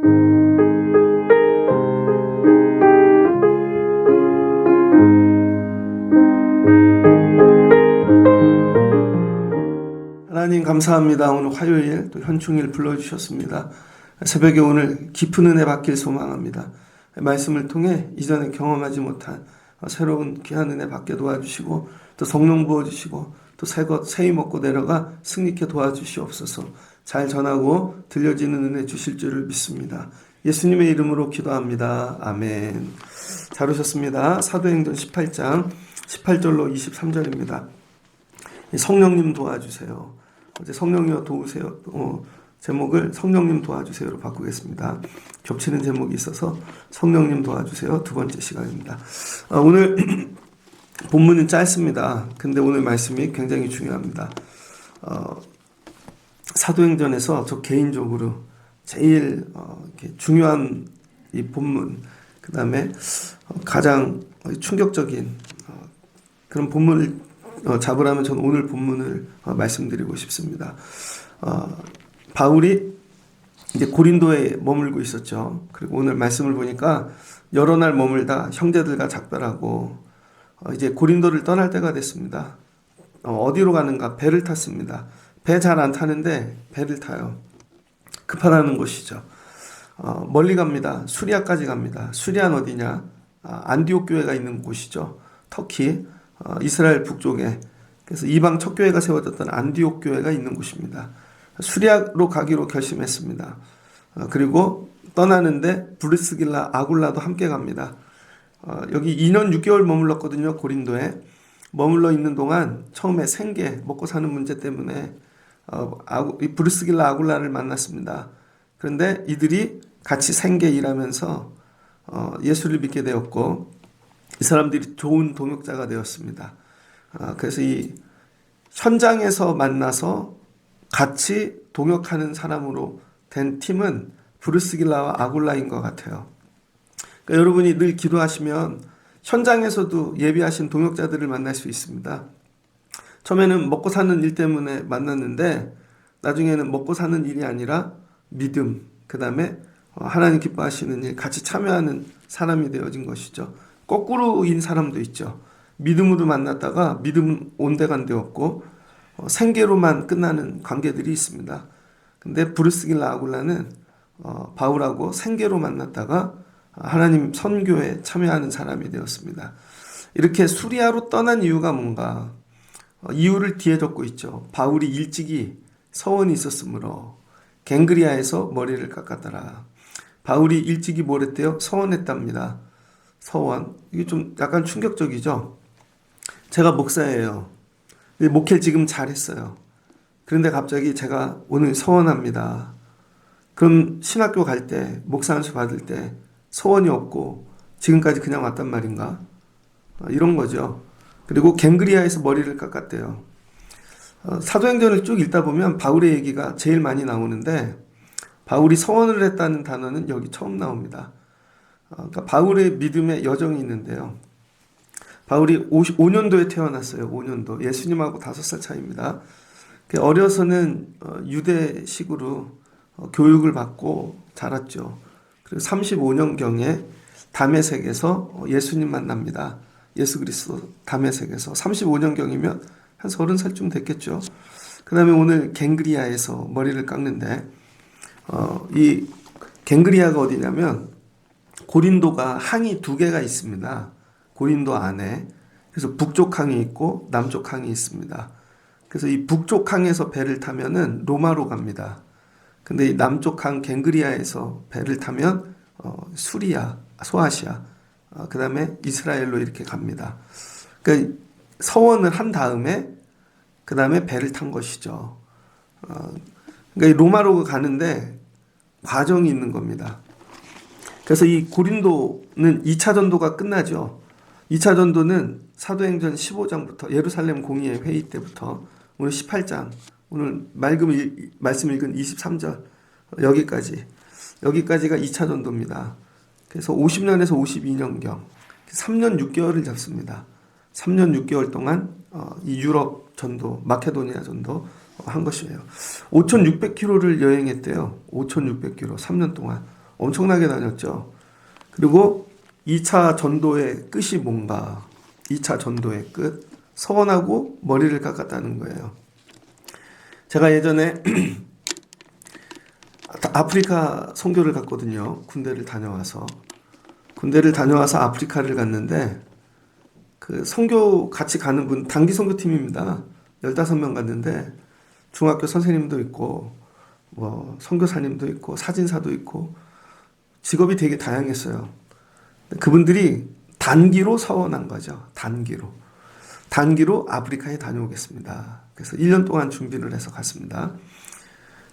하나님 감사합니다. 오늘 화요일 또 현충일 불러주셨습니다. 새벽에 오늘 깊은 은혜 받길 소망합니다. 말씀을 통해 이전에 경험하지 못한 새로운 귀한 은혜 받게 도와주시고 또 성령 부어주시고 또 새히 먹고 내려가 승리케 도와주시옵소서. 잘 전하고 들려지는 은혜 주실 줄을 믿습니다. 예수님의 이름으로 기도합니다. 아멘. 잘 오셨습니다. 사도행전 18장 18절로 23절입니다. 성령님 도와주세요. 어제 성령님 도우세요. 제목을 성령님 도와주세요로 바꾸겠습니다. 겹치는 제목이 있어서 성령님 도와주세요. 두 번째 시간입니다. 오늘 본문은 짧습니다. 근데 오늘 말씀이 굉장히 중요합니다. 사도행전에서 저 개인적으로 제일 중요한 이 본문, 그 다음에 가장 충격적인 그런 본문을 잡으라면 저는 오늘 본문을 말씀드리고 싶습니다. 바울이 이제 고린도에 머물고 있었죠. 그리고 오늘 말씀을 보니까 여러 날 머물다 형제들과 작별하고 이제 고린도를 떠날 때가 됐습니다. 어디로 가는가? 배를 탔습니다. 배 잘 안 타는데 배를 타요. 급하다는 곳이죠. 멀리 갑니다. 수리아까지 갑니다. 수리아는 어디냐? 안디옥 교회가 있는 곳이죠. 터키, 이스라엘 북쪽에. 그래서 이방 첫 교회가 세워졌던 안디옥 교회가 있는 곳입니다. 수리아로 가기로 결심했습니다. 그리고 떠나는데 브리스길라 아굴라도 함께 갑니다. 여기 2년 6개월 머물렀거든요. 고린도에. 머물러 있는 동안 처음에 생계, 먹고 사는 문제 때문에 브리스길라 아굴라를 만났습니다. 그런데 이들이 같이 생계 일하면서 예수를 믿게 되었고 이 사람들이 좋은 동역자가 되었습니다. 그래서 이 현장에서 만나서 같이 동역하는 사람으로 된 팀은 브리스길라와 아굴라인 것 같아요. 그러니까 여러분이 늘 기도하시면 현장에서도 예비하신 동역자들을 만날 수 있습니다. 처음에는 먹고 사는 일 때문에 만났는데 나중에는 먹고 사는 일이 아니라 믿음, 그 다음에 하나님 기뻐하시는 일, 같이 참여하는 사람이 되어진 것이죠. 거꾸로인 사람도 있죠. 믿음으로 만났다가 믿음 온데간데 없고 생계로만 끝나는 관계들이 있습니다. 근데 브루스길라 아굴라는 바울하고 생계로 만났다가 하나님 선교에 참여하는 사람이 되었습니다. 이렇게 수리아로 떠난 이유가 뭔가? 이유를 뒤에 적고 있죠. 바울이 일찍이 서원이 있었으므로 갱그리아에서 머리를 깎았더라. 바울이 일찍이 뭘 했대요? 서원했답니다. 서원. 이게 좀 약간 충격적이죠. 제가 목사예요. 목회를 지금 잘했어요. 그런데 갑자기 제가 오늘 서원합니다. 그럼 신학교 갈 때, 목사 안수 받을 때 서원이 없고 지금까지 그냥 왔단 말인가? 이런 거죠. 그리고 갱그리아에서 머리를 깎았대요. 사도행전을 쭉 읽다 보면 바울의 얘기가 제일 많이 나오는데 바울이 서원을 했다는 단어는 여기 처음 나옵니다. 그러니까 바울의 믿음의 여정이 있는데요. 바울이 5년도에 태어났어요. 5년도. 예수님하고 5살 차이입니다. 어려서는 유대식으로 교육을 받고 자랐죠. 그리고 35년경에 다메섹에서 예수님 만납니다. 예수 그리스도 다메섹에서 35년경이면 한 30살쯤 됐겠죠. 그 다음에 오늘 갱그리아에서 머리를 깎는데 이 갱그리아가 어디냐면 고린도가 항이 2개가 있습니다. 고린도 안에. 그래서 북쪽 항이 있고 남쪽 항이 있습니다. 그래서 이 북쪽 항에서 배를 타면은 로마로 갑니다. 근데 이 남쪽 항 갱그리아에서 배를 타면 수리아, 소아시아, 그 다음에 이스라엘로 이렇게 갑니다. 그러니까 서원을 한 다음에 그 다음에 배를 탄 것이죠. 그러니까 로마로 가는데 과정이 있는 겁니다. 그래서 이 고린도는 2차 전도가 끝나죠. 2차 전도는 사도행전 15장부터 예루살렘 공의회 회의 때부터 오늘 18장, 오늘 말씀 읽은 23절 여기까지가 2차 전도입니다. 그래서 50년에서 52년경 3년 6개월을 잡습니다. 3년 6개월 동안 이 유럽 전도, 마케도니아 전도 한 것이에요. 5,600km를 여행했대요. 5,600km 3년 동안. 엄청나게 다녔죠. 그리고 2차 전도의 끝이 뭔가? 2차 전도의 끝. 서원하고 머리를 깎았다는 거예요. 제가 예전에 아프리카 선교를 갔거든요. 군대를 다녀와서 아프리카를 갔는데 그 선교 같이 가는 분 단기 선교팀입니다. 15명 갔는데 중학교 선생님도 있고 뭐 선교사님도 있고 사진사도 있고 직업이 되게 다양했어요. 그분들이 단기로 서원한 거죠. 단기로 아프리카에 다녀오겠습니다. 그래서 1년 동안 준비를 해서 갔습니다.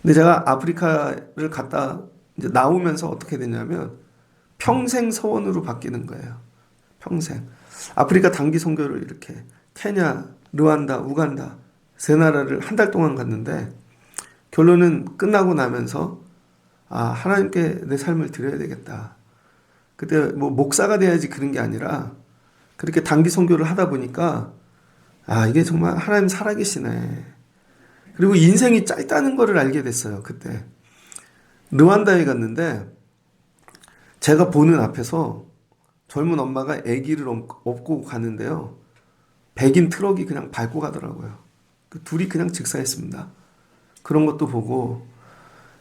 근데 제가 아프리카를 갔다 이제 나오면서 어떻게 됐냐면 평생 서원으로 바뀌는 거예요. 평생. 아프리카 단기 선교를 이렇게 케냐, 르완다, 우간다 세 나라를 한 달 동안 갔는데 결론은 끝나고 나면서 하나님께 내 삶을 드려야 되겠다. 그때 뭐 목사가 돼야지 그런 게 아니라 그렇게 단기 선교를 하다 보니까 이게 정말 하나님 살아계시네. 그리고 인생이 짧다는 거를 알게 됐어요. 그때 르완다에 갔는데 제가 보는 앞에서 젊은 엄마가 아기를 업고 가는데요. 백인 트럭이 그냥 밟고 가더라고요. 그 둘이 그냥 직사했습니다. 그런 것도 보고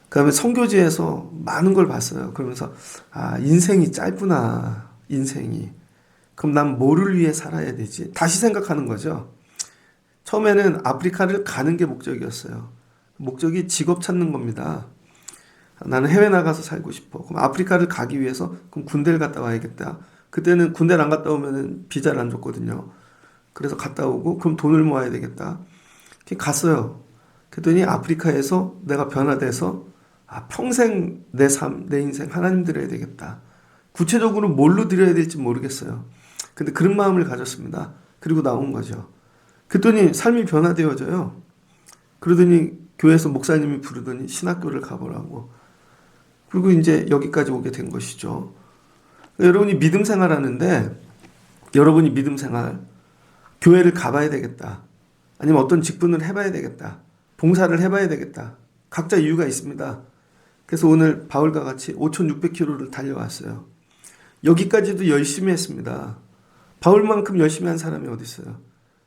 그다음에 선교지에서 많은 걸 봤어요. 그러면서 인생이 짧구나. 인생이. 그럼 난 뭐를 위해 살아야 되지? 다시 생각하는 거죠. 처음에는 아프리카를 가는 게 목적이었어요. 목적이 직업 찾는 겁니다. 나는 해외 나가서 살고 싶어. 그럼 아프리카를 가기 위해서 그럼 군대를 갔다 와야겠다. 그때는 군대를 안 갔다 오면 비자를 안 줬거든요. 그래서 갔다 오고 그럼 돈을 모아야 되겠다. 갔어요. 그랬더니 아프리카에서 내가 변화돼서 평생 내 삶, 내 인생 하나님 드려야 되겠다. 구체적으로 뭘로 드려야 될지 모르겠어요. 근데 그런 마음을 가졌습니다. 그리고 나온 거죠. 그랬더니 삶이 변화되어져요. 그러더니 교회에서 목사님이 부르더니 신학교를 가보라고. 그리고 이제 여기까지 오게 된 것이죠. 여러분이 믿음 생활하는데 여러분이 믿음 생활 교회를 가봐야 되겠다. 아니면 어떤 직분을 해봐야 되겠다. 봉사를 해봐야 되겠다. 각자 이유가 있습니다. 그래서 오늘 바울과 같이 5,600km를 달려왔어요. 여기까지도 열심히 했습니다. 바울만큼 열심히 한 사람이 어디 있어요.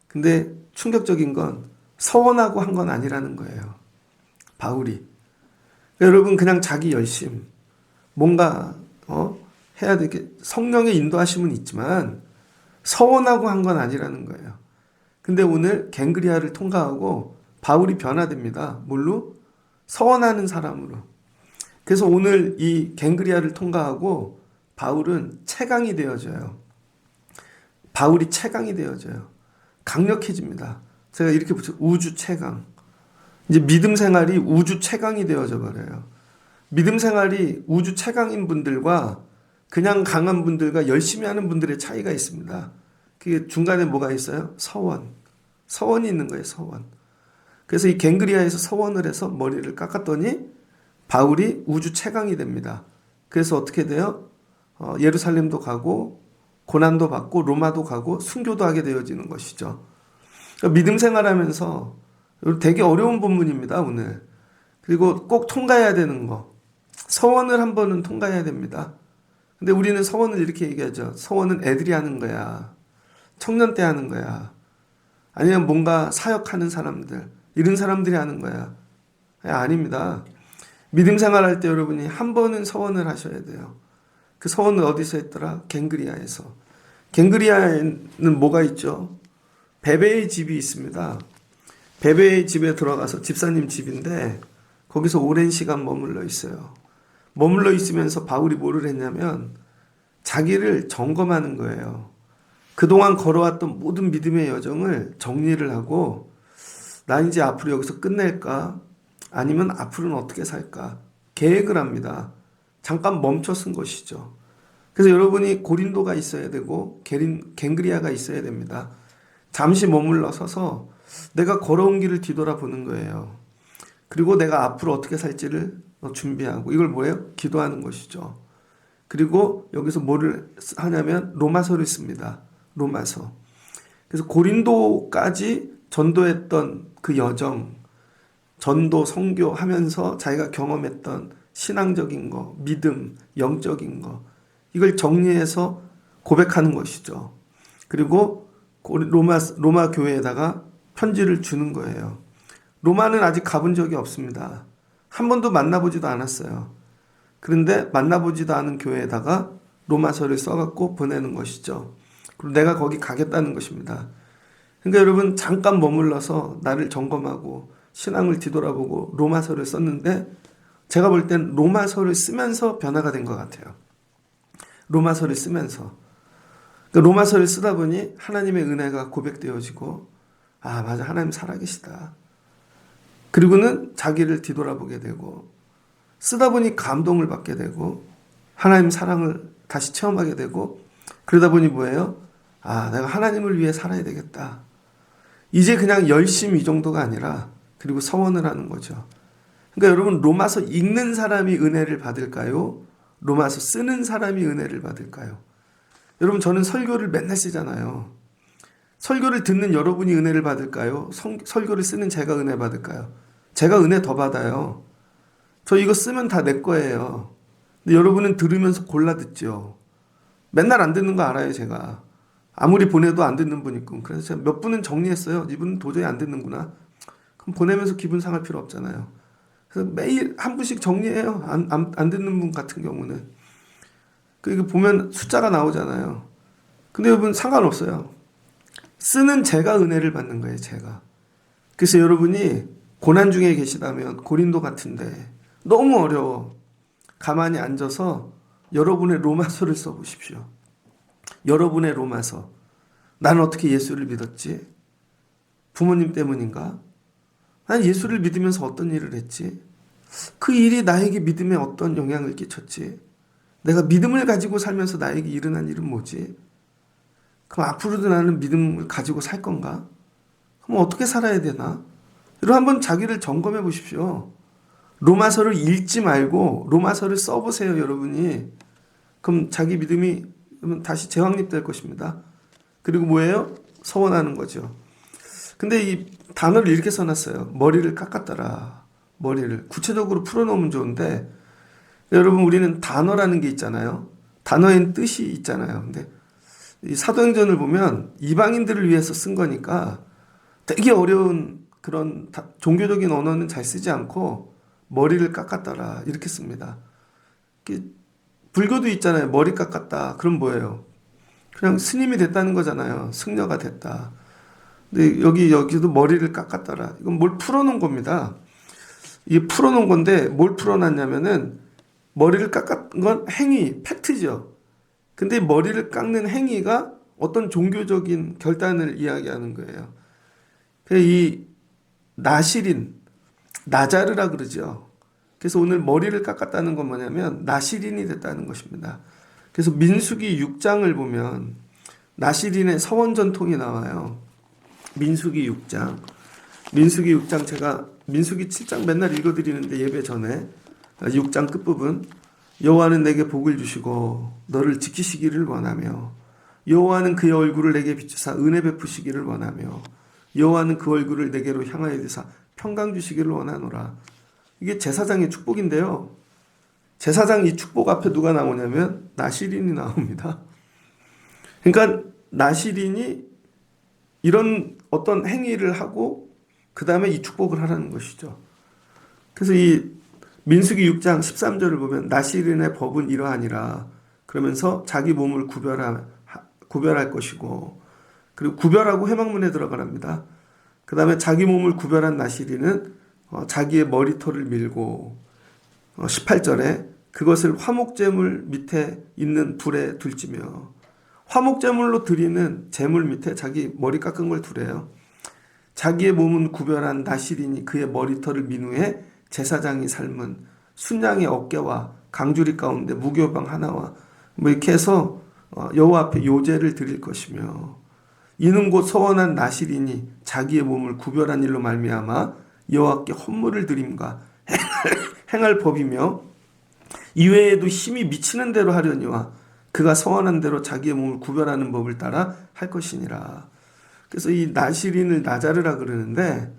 근데 충격적인 건 서원하고 한 건 아니라는 거예요. 바울이. 여러분 그냥 자기 열심 뭔가 해야 되게 성령의 인도하심은 있지만 서원하고 한 건 아니라는 거예요. 근데 오늘 갱그리아를 통과하고 바울이 변화됩니다. 뭘로? 서원하는 사람으로. 그래서 오늘 이 갱그리아를 통과하고 바울은 최강이 되어져요. 바울이 최강이 되어져요. 강력해집니다. 제가 이렇게 붙여 우주 최강. 이제 믿음 생활이 우주 최강이 되어져 버려요. 믿음 생활이 우주 최강인 분들과 그냥 강한 분들과 열심히 하는 분들의 차이가 있습니다. 그게 중간에 뭐가 있어요? 서원. 서원이 있는 거예요. 서원. 그래서 이 갱그리아에서 서원을 해서 머리를 깎았더니 바울이 우주 최강이 됩니다. 그래서 어떻게 돼요? 예루살렘도 가고 고난도 받고 로마도 가고 순교도 하게 되어지는 것이죠. 그러니까 믿음 생활하면서 되게 어려운 본문입니다. 오늘. 그리고 꼭 통과해야 되는 거. 서원을 한 번은 통과해야 됩니다. 근데 우리는 서원을 이렇게 얘기하죠. 서원은 애들이 하는 거야. 청년 때 하는 거야. 아니면 뭔가 사역하는 사람들, 이런 사람들이 하는 거야. 아닙니다. 믿음 생활할 때 여러분이 한 번은 서원을 하셔야 돼요. 그 서원은 어디서 했더라? 갱그리아에서. 갱그리아에는 뭐가 있죠? 베베의 집이 있습니다. 베베의 집에 들어가서 집사님 집인데 거기서 오랜 시간 머물러 있어요. 머물러 있으면서 바울이 뭐를 했냐면 자기를 점검하는 거예요. 그동안 걸어왔던 모든 믿음의 여정을 정리를 하고 나 이제 앞으로 여기서 끝낼까? 아니면 앞으로는 어떻게 살까? 계획을 합니다. 잠깐 멈춰 쓴 것이죠. 그래서 여러분이 고린도가 있어야 되고 갱그리아가 있어야 됩니다. 잠시 머물러 서서 내가 걸어온 길을 뒤돌아보는 거예요. 그리고 내가 앞으로 어떻게 살지를 준비하고 이걸 뭐예요? 기도하는 것이죠. 그리고 여기서 뭐를 하냐면 로마서를 씁니다. 로마서. 그래서 고린도까지 전도했던 그 여정, 전도, 선교하면서 자기가 경험했던 신앙적인 거, 믿음, 영적인 거, 이걸 정리해서 고백하는 것이죠. 그리고 로마 교회에다가 편지를 주는 거예요. 로마는 아직 가본 적이 없습니다. 한 번도 만나보지도 않았어요. 그런데 만나보지도 않은 교회에다가 로마서를 써갖고 보내는 것이죠. 그리고 내가 거기 가겠다는 것입니다. 그러니까 여러분, 잠깐 머물러서 나를 점검하고 신앙을 뒤돌아보고 로마서를 썼는데, 제가 볼 땐 로마서를 쓰면서 변화가 된 것 같아요. 로마서를 쓰면서. 그러니까 로마서를 쓰다 보니 하나님의 은혜가 고백되어지고, 아, 맞아, 하나님 살아계시다. 그리고는 자기를 뒤돌아보게 되고, 쓰다 보니 감동을 받게 되고, 하나님 사랑을 다시 체험하게 되고, 그러다 보니 뭐예요? 아, 내가 하나님을 위해 살아야 되겠다. 이제 그냥 열심 이 정도가 아니라, 그리고 서원을 하는 거죠. 그러니까 여러분, 로마서 읽는 사람이 은혜를 받을까요? 로마서 쓰는 사람이 은혜를 받을까요? 여러분, 저는 설교를 맨날 쓰잖아요. 설교를 듣는 여러분이 은혜를 받을까요? 설교를 쓰는 제가 은혜 받을까요? 제가 은혜 더 받아요. 저 이거 쓰면 다 내 거예요. 근데 여러분은 들으면서 골라 듣죠. 맨날 안 듣는 거 알아요, 제가. 아무리 보내도 안 듣는 분 있고. 그래서 제가 몇 분은 정리했어요. 이분은 도저히 안 듣는구나. 그럼 보내면서 기분 상할 필요 없잖아요. 그래서 매일 한 분씩 정리해요. 안 듣는 분 같은 경우는. 이거 보면 숫자가 나오잖아요. 근데 여러분, 상관없어요. 쓰는 제가 은혜를 받는 거예요, 제가. 그래서 여러분이 고난 중에 계시다면 고린도 같은데 너무 어려워. 가만히 앉아서 여러분의 로마서를 써보십시오. 여러분의 로마서. 나는 어떻게 예수를 믿었지? 부모님 때문인가? 난 예수를 믿으면서 어떤 일을 했지? 그 일이 나에게 믿음에 어떤 영향을 끼쳤지? 내가 믿음을 가지고 살면서 나에게 일어난 일은 뭐지? 그럼 앞으로도 나는 믿음을 가지고 살 건가? 그럼 어떻게 살아야 되나? 여러분, 한번 자기를 점검해 보십시오. 로마서를 읽지 말고 로마서를 써보세요, 여러분이. 그럼 자기 믿음이 다시 재확립될 것입니다. 그리고 뭐예요? 서원하는 거죠. 근데 이 단어를 이렇게 써놨어요. 머리를 깎았더라. 머리를. 구체적으로 풀어놓으면 좋은데, 여러분, 우리는 단어라는 게 있잖아요. 단어엔 뜻이 있잖아요. 근데 이 사도행전을 보면 이방인들을 위해서 쓴 거니까 되게 어려운 그런 종교적인 언어는 잘 쓰지 않고 머리를 깎았더라 이렇게 씁니다. 불교도 있잖아요. 머리 깎았다. 그럼 뭐예요? 그냥 스님이 됐다는 거잖아요. 승려가 됐다. 근데 여기도 머리를 깎았더라. 이건 뭘 풀어놓은 겁니다. 이게 풀어놓은 건데 뭘 풀어놨냐면은 머리를 깎은 건 행위, 팩트죠. 근데 머리를 깎는 행위가 어떤 종교적인 결단을 이야기하는 거예요. 이 나시린, 나자르라 그러죠. 그래서 오늘 머리를 깎았다는 건 뭐냐면 나시린이 됐다는 것입니다. 그래서 민수기 6장을 보면 나시린의 서원 전통이 나와요. 민수기 6장. 민수기 6장, 제가 민수기 7장 맨날 읽어드리는데 예배 전에 6장 끝부분. 여호와는 내게 복을 주시고 너를 지키시기를 원하며, 여호와는 그의 얼굴을 내게 비추사 은혜 베푸시기를 원하며, 여호와는 그 얼굴을 내게로 향하여 드사 평강 주시기를 원하노라. 이게 제사장의 축복인데요. 제사장 이 축복 앞에 누가 나오냐면 나시린이 나옵니다. 그러니까 나시린이 이런 어떤 행위를 하고 그 다음에 이 축복을 하라는 것이죠. 그래서 이 민수기 6장 13절을 보면 나시린의 법은 이러하니라 그러면서 자기 몸을 구별할 것이고, 그리고 구별하고 회막문에 들어가랍니다. 그 다음에 자기 몸을 구별한 나시린은 자기의 머리털을 밀고 18절에 그것을 화목제물 밑에 있는 불에 둘지며, 화목제물로 드리는 제물 밑에 자기 머리 깎은 걸 두래요. 자기의 몸은 구별한 나시린이 그의 머리털을 민 후에 제사장이 삶은 순양의 어깨와 강주리 가운데 무교병 하나와 뭐 이렇게 해서 여호와 앞에 요제를 드릴 것이며, 이는 곧 서원한 나시린이 자기의 몸을 구별한 일로 말미암아 여호와께 헌물을 드림과 행할 법이며, 이외에도 힘이 미치는 대로 하려니와 그가 서원한 대로 자기의 몸을 구별하는 법을 따라 할 것이니라. 그래서 이 나시린을 나자르라 그러는데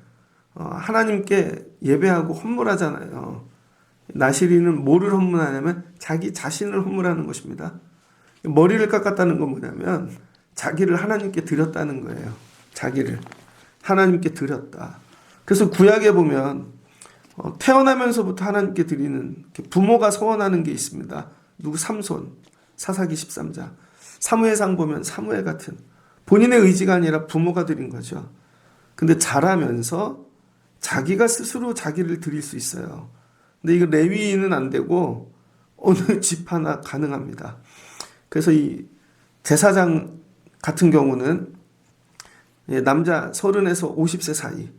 하나님께 예배하고 헌물하잖아요. 나시린은 뭐를 헌문하냐면 자기 자신을 헌문하는 것입니다. 머리를 깎았다는 건 뭐냐면 자기를 하나님께 드렸다는 거예요. 자기를 하나님께 드렸다. 그래서 구약에 보면 태어나면서부터 하나님께 드리는 부모가 서원하는 게 있습니다. 누구? 삼손, 사사기 13장. 사무엘상 보면 사무엘 같은 본인의 의지가 아니라 부모가 드린 거죠. 근데 자라면서 자기가 스스로 자기를 드릴 수 있어요. 근데 이거 레위인은 안 되고 어느 집 하나 가능합니다. 그래서 이 제사장 같은 경우는 남자 30에서 50세 사이,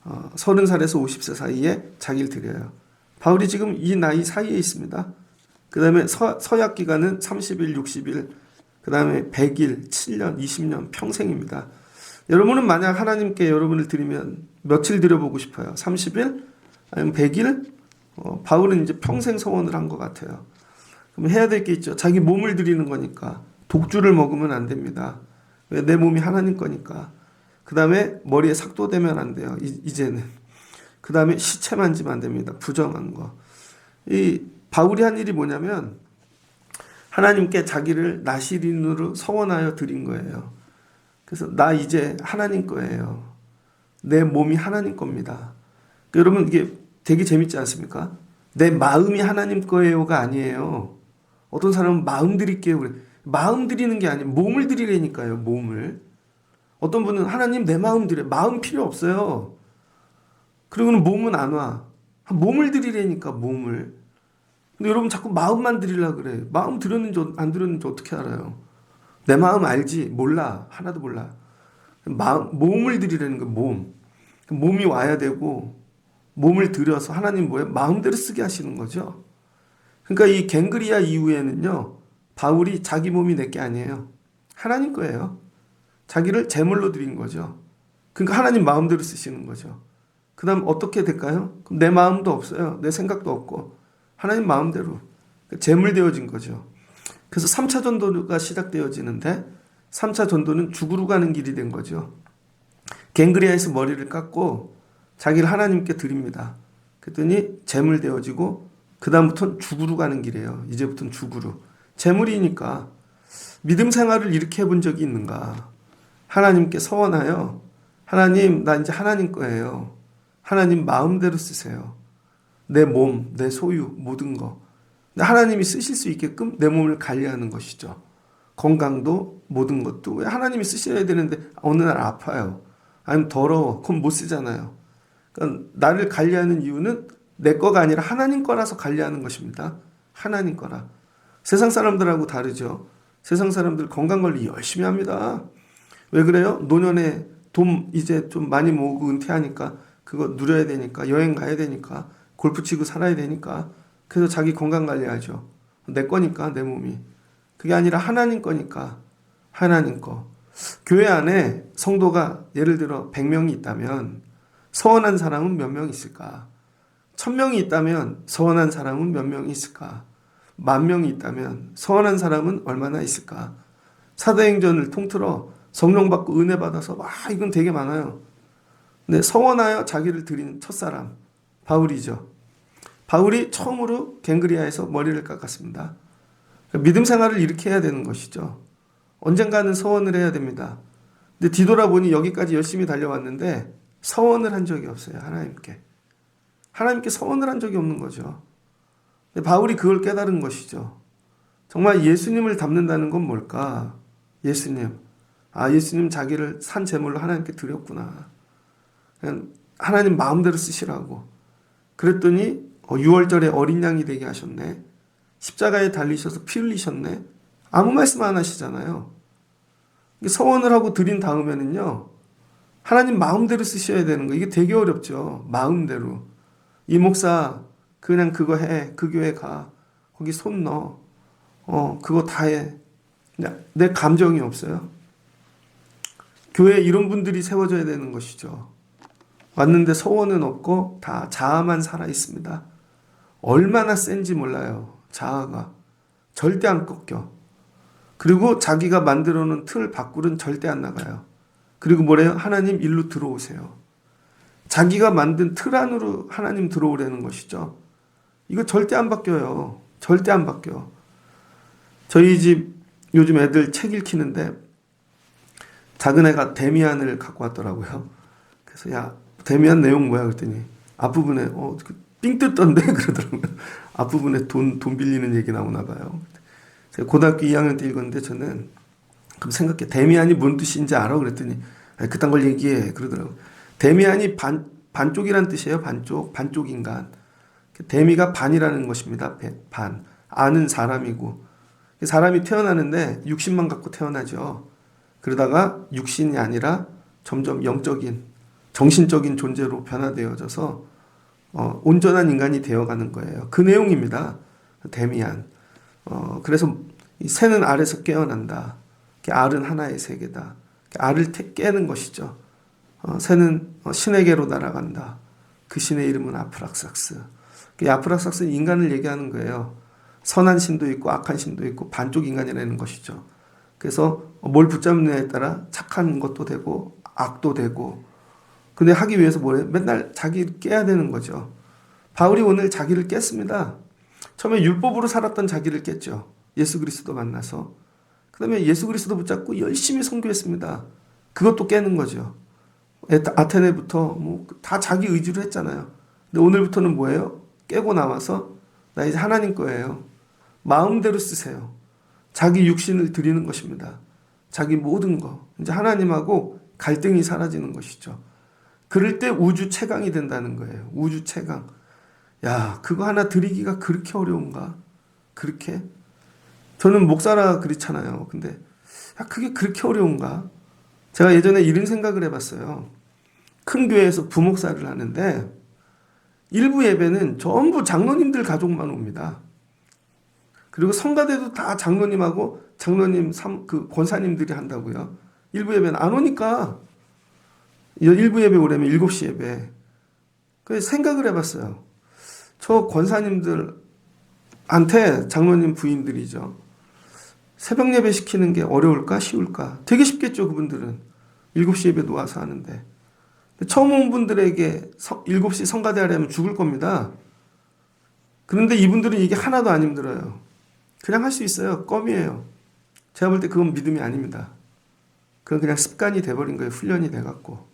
30살에서 50세 사이에 자기를 드려요. 바울이 지금 이 나이 사이에 있습니다. 그 다음에 서약 기간은 30일, 60일, 그 다음에 100일, 7년, 20년, 평생입니다. 여러분은 만약 하나님께 여러분을 드리면 며칠 드려보고 싶어요? 30일? 아니면 100일? 바울은 이제 평생 서원을 한 것 같아요. 그럼 해야 될 게 있죠. 자기 몸을 드리는 거니까 독주를 먹으면 안 됩니다. 왜? 내 몸이 하나님 거니까. 그 다음에 머리에 삭도 대면 안 돼요. 이제는. 그 다음에 시체 만지면 안 됩니다. 부정한 거. 이 바울이 한 일이 뭐냐면 하나님께 자기를 나시린으로 서원하여 드린 거예요. 그래서 나 이제 하나님 거예요. 내 몸이 하나님 겁니다. 여러분 이게 되게 재밌지 않습니까? 내 마음이 하나님 거예요가 아니에요. 어떤 사람은 마음 드릴게요 그래. 마음 드리는 게 아니에요. 몸을 드리라니까요. 몸을. 어떤 분은 하나님 내 마음 드려. 마음 필요 없어요. 그리고는 몸은 안 와. 몸을 드리라니까 몸을. 근데 여러분 자꾸 마음만 드리려고 그래. 마음 드렸는지 안 드렸는지 어떻게 알아요? 내 마음 알지? 몰라. 하나도 몰라. 몸을 드리라는 거 몸. 몸이 와야 되고 몸을 들여서 하나님 뭐예요? 마음대로 쓰게 하시는 거죠. 그러니까 이 갱그리아 이후에는요. 바울이 자기 몸이 내 게 아니에요. 하나님 거예요. 자기를 제물로 드린 거죠. 그러니까 하나님 마음대로 쓰시는 거죠. 그 다음 어떻게 될까요? 그럼 내 마음도 없어요. 내 생각도 없고 하나님 마음대로 제물 되어진 거죠. 그래서 3차 전도가 시작되어지는데 3차 전도는 죽으러 가는 길이 된 거죠. 갱그리아에서 머리를 깎고 자기를 하나님께 드립니다. 그랬더니 제물 되어지고 그 다음부터는 죽으러 가는 길이에요. 이제부터는 죽으러. 제물이니까 믿음 생활을 이렇게 해본 적이 있는가? 하나님께 서원하여 하나님 나 이제 하나님 거예요. 하나님 마음대로 쓰세요. 내 몸, 내 소유, 모든 거. 하나님이 쓰실 수 있게끔 내 몸을 관리하는 것이죠. 건강도 모든 것도. 왜 하나님이 쓰셔야 되는데 어느 날 아파요. 아니면 더러워. 그럼 못 쓰잖아요. 그러니까 나를 관리하는 이유는 내 거가 아니라 하나님 거라서 관리하는 것입니다. 하나님 거라. 세상 사람들하고 다르죠. 세상 사람들 건강관리 열심히 합니다. 왜 그래요? 노년에 돈 이제 좀 많이 모으고 은퇴하니까 그거 누려야 되니까 여행 가야 되니까 골프 치고 살아야 되니까 그래서 자기 건강 관리하죠. 내 거니까 내 몸이. 그게 아니라 하나님 거니까 하나님 거. 교회 안에 성도가 예를 들어 100명이 있다면 서원한 사람은 몇 명 있을까? 1000명이 있다면 서원한 사람은 몇 명이 있을까? 10,000명이 있다면 서원한 사람은 얼마나 있을까? 사도행전을 통틀어 성령 받고 은혜 받아서 와 이건 되게 많아요. 근데 서원하여 자기를 드린 첫사람 바울이죠. 바울이 처음으로 갱그리아에서 머리를 깎았습니다. 믿음 생활을 이렇게 해야 되는 것이죠. 언젠가는 서원을 해야 됩니다. 근데 뒤돌아보니 여기까지 열심히 달려왔는데 서원을 한 적이 없어요. 하나님께. 하나님께 서원을 한 적이 없는 거죠. 근데 바울이 그걸 깨달은 것이죠. 정말 예수님을 닮는다는 건 뭘까? 예수님. 아, 예수님 자기를 산 제물로 하나님께 드렸구나. 그냥 하나님 마음대로 쓰시라고. 그랬더니 6월절에 어린 양이 되게 하셨네. 십자가에 달리셔서 피 흘리셨네. 아무 말씀 안 하시잖아요. 서원을 하고 드린 다음에는요. 하나님 마음대로 쓰셔야 되는 거. 이게 되게 어렵죠. 마음대로. 이 목사 그냥 그거 해. 그 교회 가. 거기 손 넣어. 그거 다 해. 내 감정이 없어요. 교회에 이런 분들이 세워져야 되는 것이죠. 왔는데 서원은 없고 다 자아만 살아 있습니다. 얼마나 센지 몰라요. 자아가. 절대 안 꺾여. 그리고 자기가 만들어 놓은 틀 밖으로는 절대 안 나가요. 그리고 뭐래요? 하나님 일로 들어오세요. 자기가 만든 틀 안으로 하나님 들어오라는 것이죠. 이거 절대 안 바뀌어요. 절대 안 바뀌어. 저희 집 요즘 애들 책 읽히는데 작은 애가 데미안을 갖고 왔더라고요. 그래서 야, 데미안 내용 뭐야 그랬더니 앞부분에 삥 뜯던데 그러더라고요. 앞부분에 돈 빌리는 얘기 나오나 봐요. 제가 고등학교 2학년 때 읽었는데 저는 그럼 생각해. 데미안이 뭔 뜻인지 알아? 그랬더니 그딴 걸 얘기해 그러더라고요. 데미안이 반쪽이란 뜻이에요. 반쪽 인간. 데미가 반이라는 것입니다. 반. 안은 사람이고. 사람이 태어나는데 육신만 갖고 태어나죠. 그러다가 육신이 아니라 점점 영적인, 정신적인 존재로 변화되어져서 온전한 인간이 되어가는 거예요. 그 내용입니다. 데미안. 그래서 새는 알에서 깨어난다. 알은 하나의 세계다. 알을 깨는 것이죠. 새는 신에게로 날아간다. 그 신의 이름은 아프락삭스. 아프락삭스는 인간을 얘기하는 거예요. 선한 신도 있고 악한 신도 있고 반쪽 인간이라는 것이죠. 그래서 뭘 붙잡느냐에 따라 착한 것도 되고 악도 되고. 근데 하기 위해서 뭐래? 맨날 자기를 깨야 되는 거죠. 바울이 오늘 자기를 깼습니다. 처음에 율법으로 살았던 자기를 깼죠. 예수 그리스도 만나서. 그 다음에 예수 그리스도 붙잡고 열심히 선교했습니다. 그것도 깨는 거죠. 아테네부터 다 자기 의지로 했잖아요. 근데 오늘부터는 뭐예요? 깨고 나와서 나 이제 하나님 거예요. 마음대로 쓰세요. 자기 육신을 드리는 것입니다. 자기 모든 거. 이제 하나님하고 갈등이 사라지는 것이죠. 그럴 때 우주 최강이 된다는 거예요. 우주 최강. 야, 그거 하나 드리기가 그렇게 어려운가? 그렇게? 저는 목사라 그렇잖아요. 근데 야, 그게 그렇게 어려운가? 제가 예전에 이런 생각을 해봤어요. 큰 교회에서 부목사를 하는데 일부 예배는 전부 장로님들 가족만 옵니다. 그리고 성가대도 다 장로님하고 장로님 그 권사님들이 한다고요. 일부 예배는 안 오니까 일부 예배 오려면 7시 예배. 그래서 생각을 해봤어요. 저 권사님들한테 장로님 부인들이죠. 새벽 예배 시키는 게 어려울까 쉬울까? 되게 쉽겠죠. 그분들은 7시 예배 놓아서 하는데. 처음 온 분들에게 7시 성가대 하려면 죽을 겁니다. 그런데 이분들은 이게 하나도 안 힘들어요. 그냥 할 수 있어요. 껌이에요. 제가 볼 때 그건 믿음이 아닙니다. 그건 그냥 습관이 돼버린 거예요. 훈련이 돼갖고.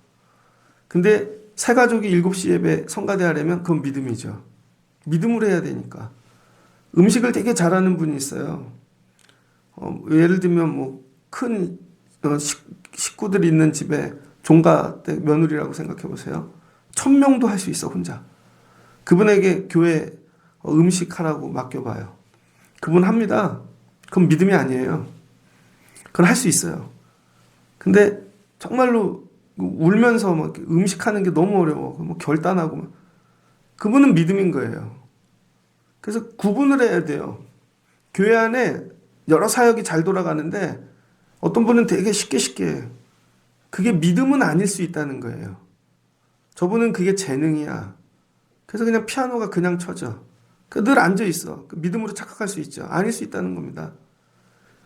근데 새 가족이 7시 예배 성가대 하려면 그건 믿음이죠. 믿음으로 해야 되니까. 음식을 되게 잘하는 분이 있어요. 예를 들면 큰 식구들이 있는 집에 종가 때 며느리라고 생각해 보세요. 1000명도 할 수 있어 혼자. 그분에게 교회 음식 하라고 맡겨봐요. 그분 합니다. 그건 믿음이 아니에요. 그건 할 수 있어요. 근데 정말로 울면서 막 음식하는 게 너무 어려워. 결단하고 그분은 믿음인 거예요. 그래서 구분을 해야 돼요. 교회 안에 여러 사역이 잘 돌아가는데 어떤 분은 되게 쉽게 해요. 그게 믿음은 아닐 수 있다는 거예요. 저분은 그게 재능이야. 그래서 그냥 피아노가 그냥 쳐져. 늘 앉아있어. 믿음으로 착각할 수 있죠. 아닐 수 있다는 겁니다.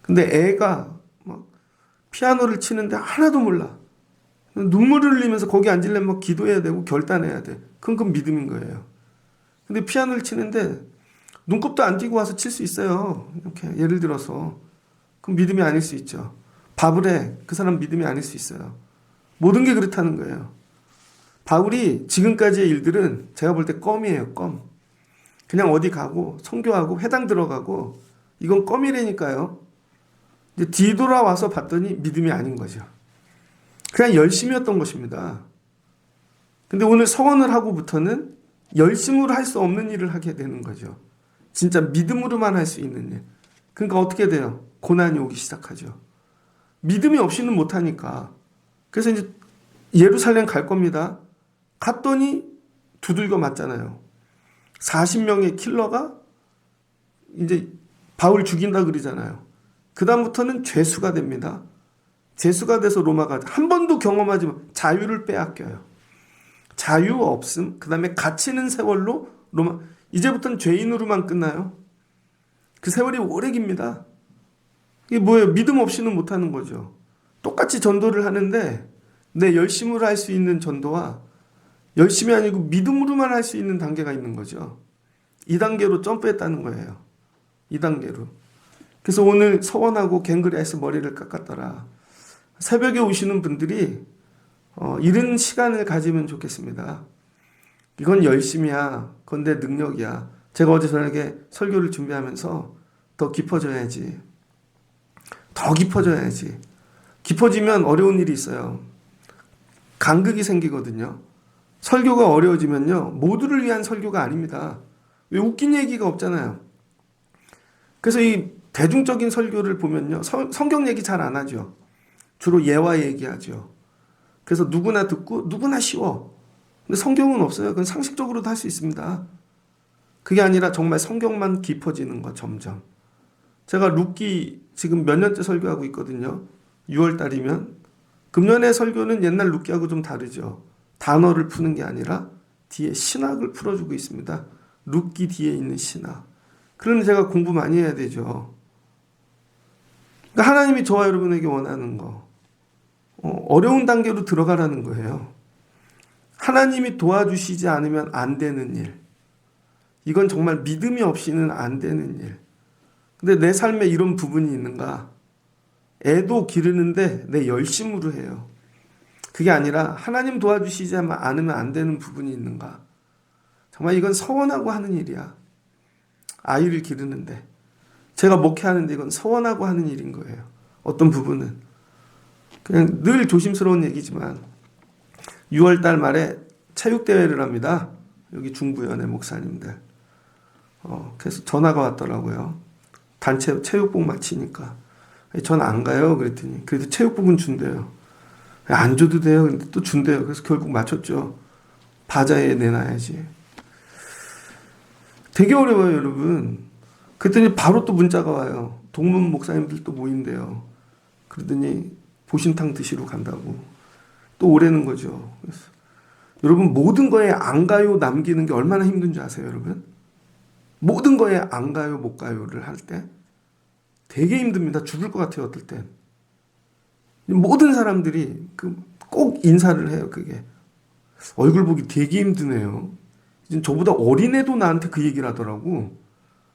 근데 애가 막 피아노를 치는데 하나도 몰라. 눈물을 흘리면서 거기 앉으려면 막 기도해야 되고 결단해야 돼. 그건 믿음인 거예요. 근데 피아노를 치는데 눈곱도 안 띄고 와서 칠 수 있어요. 이렇게 예를 들어서. 그럼 믿음이 아닐 수 있죠. 밥을 해. 그 사람 믿음이 아닐 수 있어요. 모든 게 그렇다는 거예요. 바울이 지금까지의 일들은 제가 볼 때 껌이에요. 껌. 그냥 어디 가고 선교하고 회당 들어가고 이건 껌이라니까요. 이제 뒤돌아와서 봤더니 믿음이 아닌 거죠. 그냥 열심이었던 것입니다. 근데 오늘 서원을 하고부터는 열심으로 할 수 없는 일을 하게 되는 거죠. 진짜 믿음으로만 할 수 있는 일. 그러니까 어떻게 돼요? 고난이 오기 시작하죠. 믿음이 없이는 못하니까. 그래서 이제 예루살렘 갈 겁니다. 갔더니 두들겨 맞잖아요. 40명의 킬러가 이제 바울 죽인다 그러잖아요. 그 다음부터는 죄수가 됩니다. 죄수가 돼서 로마가 한 번도 경험하지 못 자유를 빼앗겨요. 자유 없음, 그 다음에 갇히는 세월로 로마, 이제부터는 죄인으로만 끝나요. 그 세월이 오래 깁니다. 이게 뭐예요? 믿음 없이는 못하는 거죠. 똑같이 전도를 하는데 내 열심으로 할 수 있는 전도와 열심이 아니고 믿음으로만 할 수 있는 단계가 있는 거죠. 2단계로 점프했다는 거예요. 2단계로. 그래서 오늘 서원하고 갱그레에서 머리를 깎았더라. 새벽에 오시는 분들이 이런 시간을 가지면 좋겠습니다. 이건 열심이야. 그건 내 능력이야. 제가 어제 저녁에 설교를 준비하면서 더 깊어져야지. 더 깊어져야지. 깊어지면 어려운 일이 있어요. 간극이 생기거든요. 설교가 어려워지면요. 모두를 위한 설교가 아닙니다. 왜 웃긴 얘기가 없잖아요. 그래서 이 대중적인 설교를 보면요. 성경 얘기 잘 안 하죠. 주로 예화 얘기하죠. 그래서 누구나 듣고 누구나 쉬워. 근데 성경은 없어요. 그건 상식적으로도 할 수 있습니다. 그게 아니라 정말 성경만 깊어지는 거 점점. 제가 룻기 지금 몇 년째 설교하고 있거든요. 6월 달이면. 금년의 설교는 옛날 룻기하고 좀 다르죠. 단어를 푸는 게 아니라 뒤에 신학을 풀어주고 있습니다. 룻기 뒤에 있는 신학. 그러면 제가 공부 많이 해야 되죠. 그러니까 하나님이 저와 여러분에게 원하는 거. 어려운 단계로 들어가라는 거예요. 하나님이 도와주시지 않으면 안 되는 일. 이건 정말 믿음이 없이는 안 되는 일. 근데 내 삶에 이런 부분이 있는가? 애도 기르는데 내 열심으로 해요. 그게 아니라 하나님 도와주시지 않으면 안 되는 부분이 있는가? 정말 이건 서원하고 하는 일이야. 아이를 기르는데. 제가 목회하는데 이건 서원하고 하는 일인 거예요. 어떤 부분은. 그냥 늘 조심스러운 얘기지만 6월 달 말에 체육대회를 합니다. 여기 중부연의 목사님들. 그래서 전화가 왔더라고요. 단체 체육복 마치니까. 전 안 가요. 그랬더니. 그래도 체육복은 준대요. 안 줘도 돼요. 근데 또 준대요. 그래서 결국 맞췄죠. 바자회에 내놔야지. 되게 어려워요, 여러분. 그랬더니 바로 또 문자가 와요. 동문 목사님들 또 모인대요. 그러더니 보신탕 드시러 간다고. 또 오래는 거죠. 그래서 여러분 모든 거에 안 가요 남기는 게 얼마나 힘든 줄 아세요, 여러분? 모든 거에 안 가요 못 가요를 할 때 되게 힘듭니다. 죽을 것 같아요, 어떨 땐. 모든 사람들이 꼭 인사를 해요, 그게. 얼굴 보기 되게 힘드네요. 저보다 어린애도 나한테 그 얘기를 하더라고.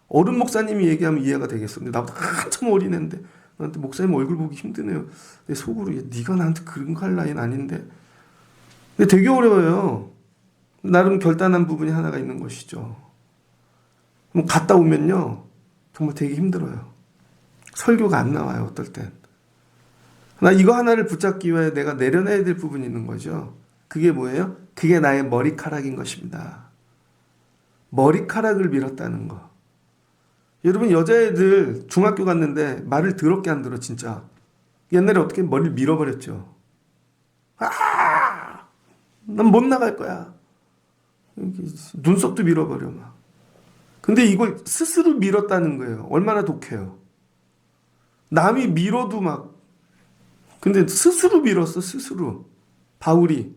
어른 목사님이 얘기하면 이해가 되겠어. 근데 나보다 한참 어린애인데 나한테 목사님 얼굴 보기 힘드네요. 내 속으로 네가 나한테 그런 거 할 나이는 아닌데. 근데 되게 어려워요. 나름 결단한 부분이 하나가 있는 것이죠. 갔다 오면요. 정말 되게 힘들어요. 설교가 안 나와요. 어떨 땐. 나 이거 하나를 붙잡기 위해 내가 내려놔야 될 부분이 있는 거죠. 그게 뭐예요? 그게 나의 머리카락인 것입니다. 머리카락을 밀었다는 거. 여러분 여자애들 중학교 갔는데 말을 더럽게 안 들어 진짜. 옛날에 어떻게 머리를 밀어버렸죠. 난 못 나갈 거야. 눈썹도 밀어버려 막. 근데 이걸 스스로 밀었다는 거예요. 얼마나 독해요. 남이 밀어도 막. 근데 스스로 밀었어, 스스로. 바울이.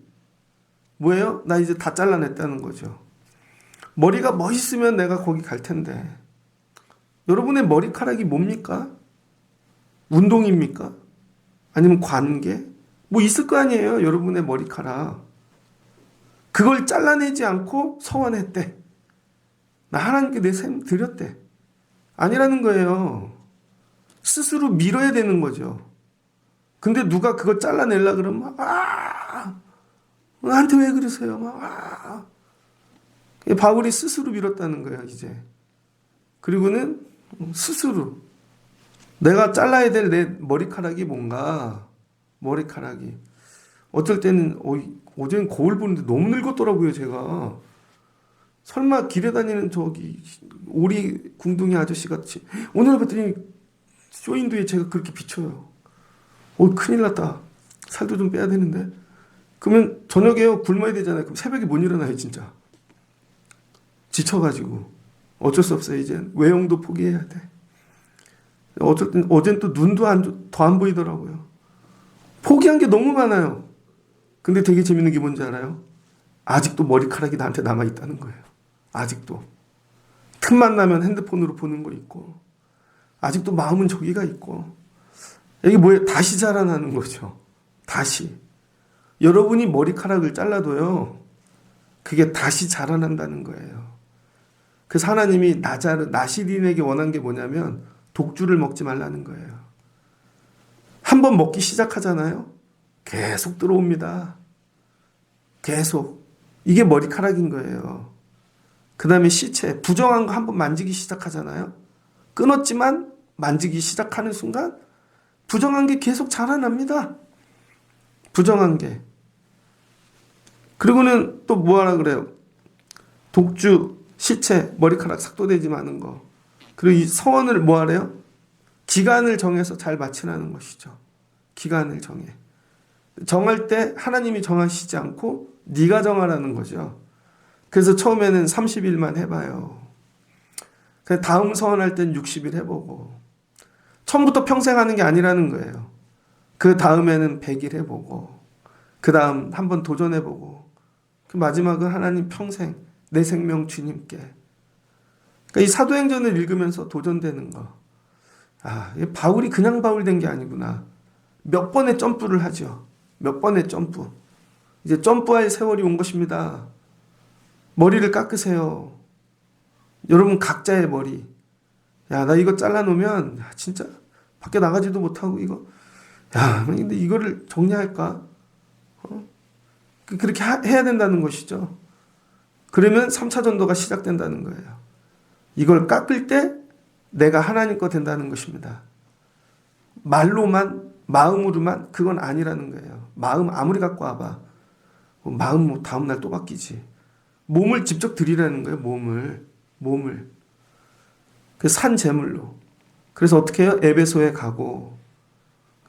뭐예요? 나 이제 다 잘라냈다는 거죠. 머리가 멋있으면 내가 거기 갈 텐데. 여러분의 머리카락이 뭡니까? 운동입니까? 아니면 관계? 뭐 있을 거 아니에요, 여러분의 머리카락. 그걸 잘라내지 않고 서원했대. 나 하나님께 내 삶 드렸대. 아니라는 거예요. 스스로 밀어야 되는 거죠. 근데 누가 그걸 잘라내려 그러면 나한테 왜 그러세요? 바울이 스스로 밀었다는 거예요, 이제. 그리고는 스스로 내가 잘라야 될 내 머리카락이 뭔가. 머리카락이 어쩔 때는 어제는 거울 보는데 너무 늙었더라고요, 제가. 설마 길에 다니는 저기 오리 궁둥이 아저씨 같이. 오늘 봤더니 쇼인도에 제가 그렇게 비쳐요. 큰일 났다. 살도 좀 빼야 되는데. 그러면 저녁에 굶어야 되잖아요. 그럼 새벽에 못 일어나요, 진짜. 지쳐가지고. 어쩔 수 없어요, 이제. 외형도 포기해야 돼. 어쩔 땐, 어젠 또 눈도 더 안 보이더라고요. 포기한 게 너무 많아요. 근데 되게 재밌는 게 뭔지 알아요? 아직도 머리카락이 나한테 남아있다는 거예요. 아직도. 틈만 나면 핸드폰으로 보는 거 있고. 아직도 마음은 저기가 있고. 이게 뭐예요? 다시 자라나는 거죠. 다시. 여러분이 머리카락을 잘라도요. 그게 다시 자라난다는 거예요. 그래서 하나님이 나시린에게 원한 게 뭐냐면 독주를 먹지 말라는 거예요. 한번 먹기 시작하잖아요. 계속 들어옵니다. 계속. 이게 머리카락인 거예요. 그 다음에 시체, 부정한 거 한번 만지기 시작하잖아요. 끊었지만 만지기 시작하는 순간 부정한 게 계속 자라납니다. 부정한 게. 그리고는 또 뭐하라 그래요? 독주, 시체, 머리카락 삭도되지 않은 거. 그리고 이 서원을 뭐하래요? 기간을 정해서 잘 마치라는 것이죠. 기간을 정할 때 하나님이 정하시지 않고 네가 정하라는 거죠. 그래서 처음에는 30일만 해봐요. 다음 서원할 땐 60일 해보고. 처음부터 평생 하는 게 아니라는 거예요. 그 다음에는 100일 해보고. 그 다음 한번 도전해보고. 그 마지막은 하나님 평생 내 생명 주님께. 그러니까 이 사도행전을 읽으면서 도전되는 거. 바울이 그냥 바울 된 게 아니구나. 몇 번의 점프를 하죠. 몇 번의 점프. 이제 점프할 세월이 온 것입니다. 머리를 깎으세요. 여러분 각자의 머리. 나 이거 잘라놓으면 진짜 밖에 나가지도 못하고 이거. 근데 이거를 정리할까? 그렇게 해야 된다는 것이죠. 그러면 3차 전도가 시작된다는 거예요. 이걸 깎을 때 내가 하나님 거 된다는 것입니다. 말로만, 마음으로만 그건 아니라는 거예요. 마음 아무리 갖고 와봐. 마음 다음날 또 바뀌지. 몸을 직접 드리라는 거예요. 몸을. 그 산 제물로. 그래서 어떻게 해요? 에베소에 가고.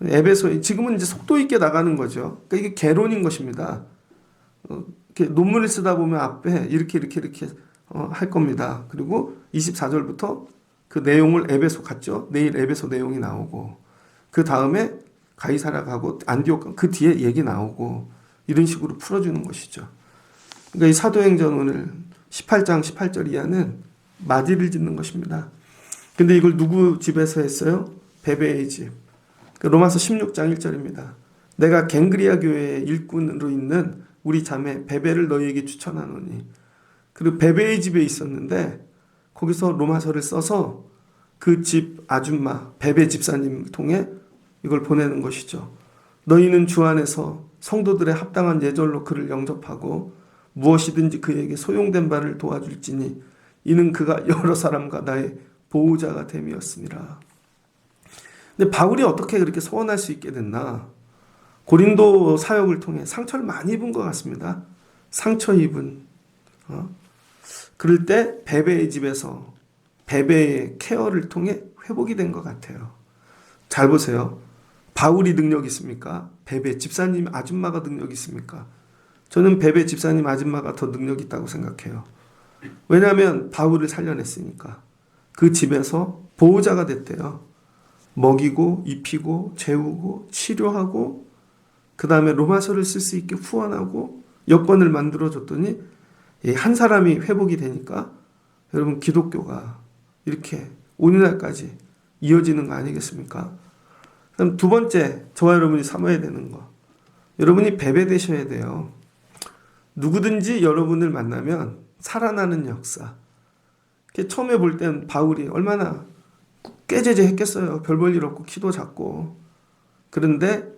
에베소에 지금은 이제 속도 있게 나가는 거죠. 그러니까 이게 개론인 것입니다. 이렇게 논문을 쓰다 보면 앞에 이렇게 할 겁니다. 그리고 24절부터 그 내용을 에베소 갔죠. 내일 에베소 내용이 나오고 그 다음에 가이사랴 가고 안디옥 그 뒤에 얘기 나오고 이런 식으로 풀어주는 것이죠. 그러니까 이 사도행전 오늘 18장 18절 이하는 마디를 짓는 것입니다. 근데 이걸 누구 집에서 했어요? 베베의 집. 로마서 16장 1절입니다. 내가 갱그리아 교회의 일꾼으로 있는 우리 자매 베베를 너희에게 추천하노니. 그리고 베베의 집에 있었는데 거기서 로마서를 써서 그 집 아줌마 베베 집사님을 통해 이걸 보내는 것이죠. 너희는 주 안에서 성도들의 합당한 예절로 그를 영접하고 무엇이든지 그에게 소용된 바를 도와줄지니 이는 그가 여러 사람과 나의 보호자가 됨이었습니다. 근데 바울이 어떻게 그렇게 소원할 수 있게 됐나? 고린도 사역을 통해 상처를 많이 입은 것 같습니다. 상처 입은. 그럴 때 베베의 집에서 베베의 케어를 통해 회복이 된 것 같아요. 잘 보세요. 바울이 능력 있습니까? 베베 집사님 아줌마가 능력 있습니까? 저는 베베 집사님 아줌마가 더 능력 있다고 생각해요. 왜냐하면 바울을 살려냈으니까. 그 집에서 보호자가 됐대요. 먹이고 입히고 재우고 치료하고 그 다음에 로마서를 쓸 수 있게 후원하고 여건을 만들어줬더니 한 사람이 회복이 되니까 여러분 기독교가 이렇게 오늘날까지 이어지는 거 아니겠습니까? 그럼 두 번째 저와 여러분이 삼아야 되는 거. 여러분이 베베 되셔야 돼요. 누구든지 여러분을 만나면 살아나는 역사. 처음에 볼 땐 바울이 얼마나 깨제제했겠어요. 별 볼 일 없고 키도 작고. 그런데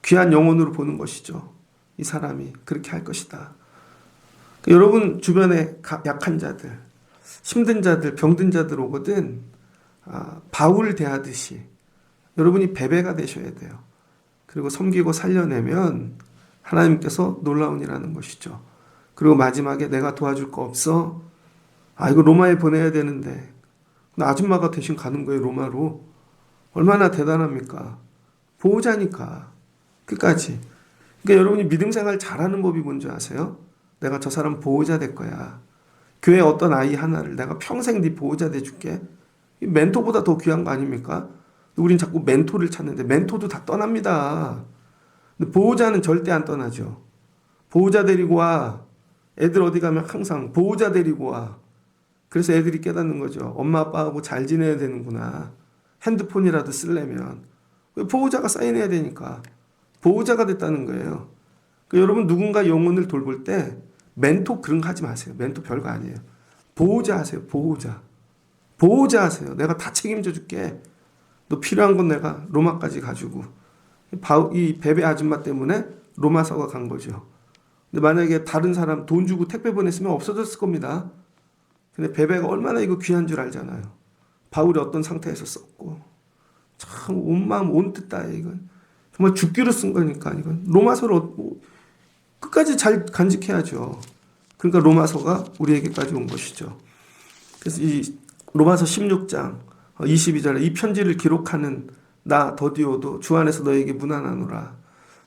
귀한 영혼으로 보는 것이죠. 이 사람이 그렇게 할 것이다. 여러분 주변에 약한 자들, 힘든 자들, 병든 자들 오거든 바울 대하듯이 여러분이 베베가 되셔야 돼요. 그리고 섬기고 살려내면 하나님께서 놀라운 일하는 것이죠. 그리고 마지막에 내가 도와줄 거 없어? 이거 로마에 보내야 되는데 아줌마가 대신 가는 거예요. 로마로. 얼마나 대단합니까? 보호자니까. 끝까지. 그러니까 여러분이 믿음 생활 잘하는 법이 뭔지 아세요? 내가 저 사람 보호자 될 거야. 교회 어떤 아이 하나를 내가 평생 네 보호자 돼줄게. 멘토보다 더 귀한 거 아닙니까? 우린 자꾸 멘토를 찾는데 멘토도 다 떠납니다. 근데 보호자는 절대 안 떠나죠. 보호자 데리고 와. 애들 어디 가면 항상 보호자 데리고 와. 그래서 애들이 깨닫는 거죠. 엄마 아빠하고 잘 지내야 되는구나. 핸드폰이라도 쓰려면. 보호자가 사인해야 되니까. 보호자가 됐다는 거예요. 그러니까 여러분 누군가 영혼을 돌볼 때 멘토 그런 거 하지 마세요. 멘토 별거 아니에요. 보호자 하세요. 보호자 하세요. 내가 다 책임져 줄게. 너 필요한 건 내가 로마까지 가지고. 이 베베 아줌마 때문에 로마서가 간 거죠. 근데 만약에 다른 사람 돈 주고 택배 보냈으면 없어졌을 겁니다. 근데 베베가 얼마나 이거 귀한 줄 알잖아요. 바울이 어떤 상태에서 썼고. 참 온 마음 온 뜻 다해 이건. 정말 죽기로 쓴 거니까 이건. 로마서를 끝까지 잘 간직해야죠. 그러니까 로마서가 우리에게까지 온 것이죠. 그래서 이 로마서 16장 22절에 이 편지를 기록하는 나 더디오도 주 안에서 너에게 문안하노라.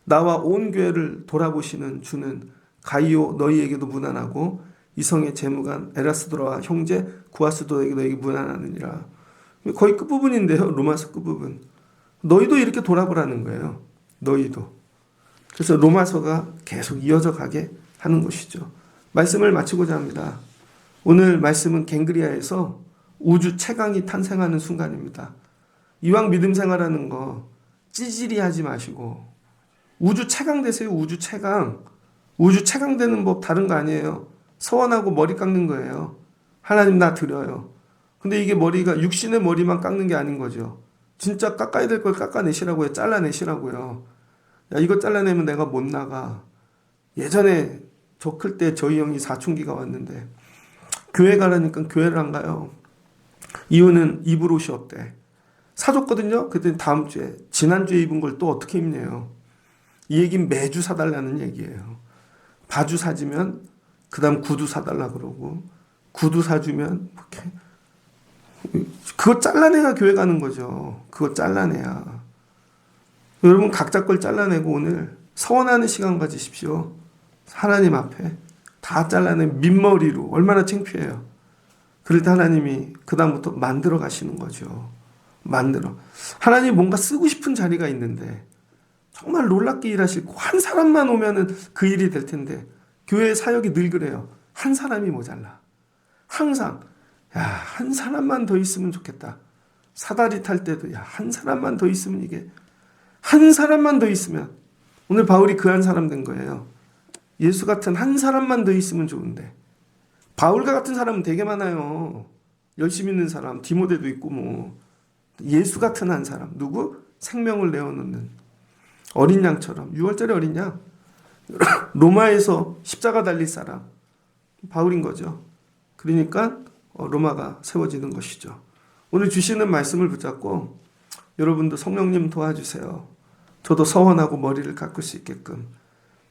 나와 온 교회를 돌아보시는 주는 가이오 너희에게도 문안하고 이성의 재무관 에라스도라와 형제 구아스도에게 너에게 문안하느니라. 거의 끝부분인데요. 로마서 끝부분. 너희도 이렇게 돌아보라는 거예요. 너희도. 그래서 로마서가 계속 이어져 가게 하는 것이죠. 말씀을 마치고자 합니다. 오늘 말씀은 갱그리아에서 우주 최강이 탄생하는 순간입니다. 이왕 믿음 생활하는 거 찌질이 하지 마시고 우주 최강 되세요. 우주 최강. 우주 최강 되는 법 다른 거 아니에요. 서원하고 머리 깎는 거예요. 하나님 나 드려요. 근데 이게 머리가 육신의 머리만 깎는 게 아닌 거죠. 진짜 깎아야 될 걸 깎아내시라고요. 잘라내시라고요. 야 이거 잘라내면 내가 못 나가. 예전에 저 클 때 저희 형이 사춘기가 왔는데 교회 가라니까 교회를 안 가요. 이유는 입을 옷이 없대. 사줬거든요. 그때 다음 주에 지난주에 입은 걸 또 어떻게 입네요. 이 얘기는 매주 사달라는 얘기예요. 바주 사주면 그 다음 구두 사달라 그러고 구두 사주면 이렇게 그거 잘라내야 교회 가는 거죠. 그거 잘라내야. 여러분 각자 걸 잘라내고 오늘 서원하는 시간 가지십시오. 하나님 앞에 다 잘라낸 민머리로 얼마나 창피해요. 그럴 때 하나님이 그 다음부터 만들어 가시는 거죠. 하나님 뭔가 쓰고 싶은 자리가 있는데 정말 놀랍게 일하시고 한 사람만 오면은 그 일이 될 텐데 교회 사역이 늘 그래요. 한 사람이 모자라. 항상 한 사람만 더 있으면 좋겠다. 사다리 탈 때도 한 사람만 더 있으면 이게 한 사람만 더 있으면 오늘 바울이 그 한 사람 된 거예요. 예수 같은 한 사람만 더 있으면 좋은데 바울과 같은 사람은 되게 많아요. 열심히 있는 사람 디모데도 있고 뭐 예수 같은 한 사람 누구? 생명을 내어놓는 어린 양처럼 6월절에 어린 양 로마에서 십자가 달릴 사람 바울인 거죠. 그러니까 로마가 세워지는 것이죠. 오늘 주시는 말씀을 붙잡고 여러분도 성령님 도와주세요. 저도 서원하고 머리를 깎을 수 있게끔.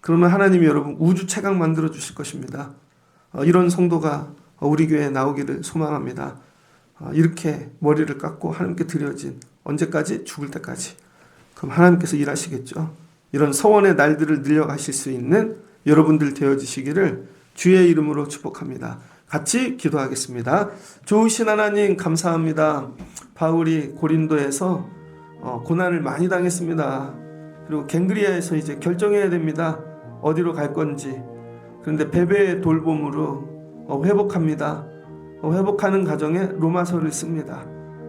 그러면 하나님이 여러분 우주 최강 만들어 주실 것입니다. 이런 성도가 우리 교회에 나오기를 소망합니다. 이렇게 머리를 깎고 하나님께 드려진 언제까지? 죽을 때까지. 그럼 하나님께서 일하시겠죠. 이런 서원의 날들을 늘려가실 수 있는 여러분들 되어지시기를 주의 이름으로 축복합니다. 같이 기도하겠습니다. 좋으신 하나님 감사합니다. 바울이 고린도에서 고난을 많이 당했습니다. 그리고 갱그리아에서 이제 결정해야 됩니다. 어디로 갈 건지. 그런데 베베의 돌봄으로 회복합니다. 회복하는 과정에 로마서를 씁니다.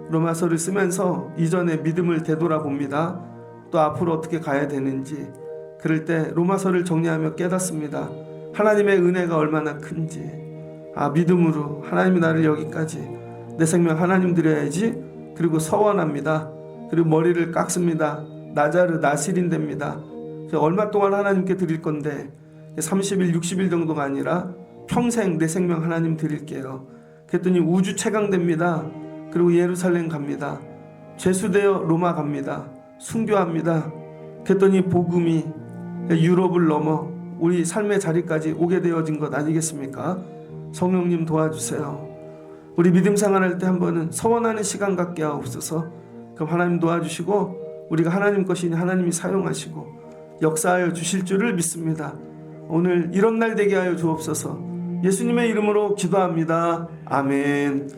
로마서를 쓰면서 이전의 믿음을 되돌아봅니다. 또 앞으로 어떻게 가야 되는지. 그럴 때 로마서를 정리하며 깨닫습니다. 하나님의 은혜가 얼마나 큰지. 믿음으로 하나님이 나를 여기까지 내 생명 하나님 드려야지. 그리고 서원합니다. 그리고 머리를 깎습니다. 나자르 나실인 됩니다. 얼마 동안 하나님께 드릴 건데 30일 60일 정도가 아니라 평생 내 생명 하나님 드릴게요. 그랬더니 우주 최강됩니다. 그리고 예루살렘 갑니다. 죄수되어 로마 갑니다. 순교합니다. 그랬더니 복음이 유럽을 넘어 우리 삶의 자리까지 오게 되어진 것 아니겠습니까? 성령님 도와주세요. 우리 믿음 생활할 때 한 번은 서원하는 시간 갖게 하옵소서. 그럼 하나님 도와주시고 우리가 하나님 것이니 하나님이 사용하시고 역사하여 주실 줄을 믿습니다. 오늘 이런 날 되게 하여 주옵소서. 예수님의 이름으로 기도합니다. 아멘.